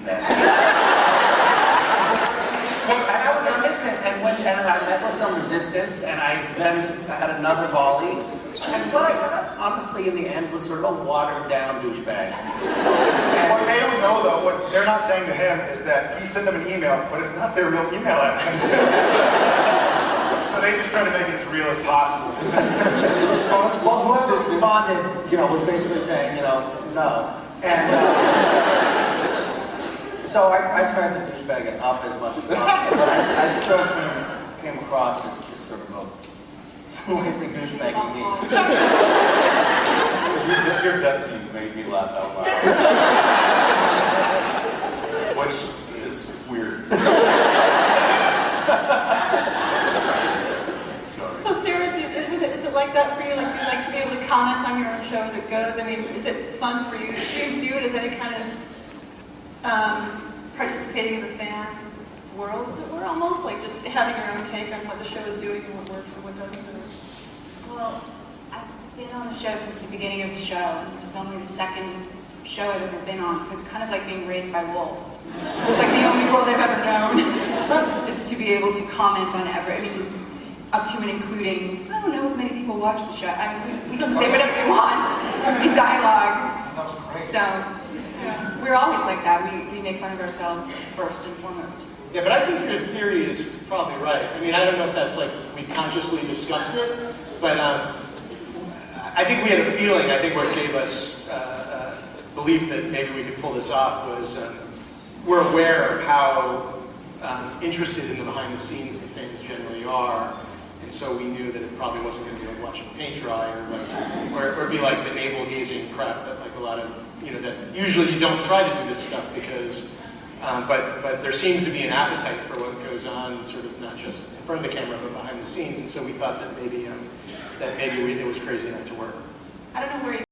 then. I was resistant, and I met with some resistance, and I had another volley. And what I got, honestly, in the end, was sort of a watered-down douchebag. What they don't know, though, what they're not saying to him is that he sent them an email, but it's not their real email address. So they just try to make it as real as possible. The response, well, whoever responded, was basically saying, no. And so I tried to douchebag it up as much as possible, but I still came across as just sort of a slightly douchebagging me. Your death scene made me laugh out loud. Which is weird. So Sarah, is it like that for you? Like you like to be able to comment on your own show as it goes? I mean, is it fun for you? Do you view it as any kind of participating in the fan world, as it were, almost? Like just having your own take on what the show is doing and what works and what doesn't? Well, I've been on the show since the beginning of the show. This is only the second show I've ever been on, so it's kind of like being raised by wolves. It's like the only world I've ever known is to be able to comment on up to and including, I don't know if many people watch the show. We can say whatever we want in dialogue. So we're always like that. We make fun of ourselves first and foremost. Yeah, but I think your theory is probably right. I mean, I don't know if that's like we consciously discussed it, but I think we had a feeling. I think what gave us belief that maybe we could pull this off was we're aware of how interested in the behind the scenes the fans generally are, and so we knew that it probably wasn't going to be like watching paint dry or be like the navel gazing crap that like a lot of that usually you don't try to do this stuff because. But there seems to be an appetite for what goes on, sort of not just in front of the camera, but behind the scenes. And so we thought that maybe it was crazy enough to work. I don't know where you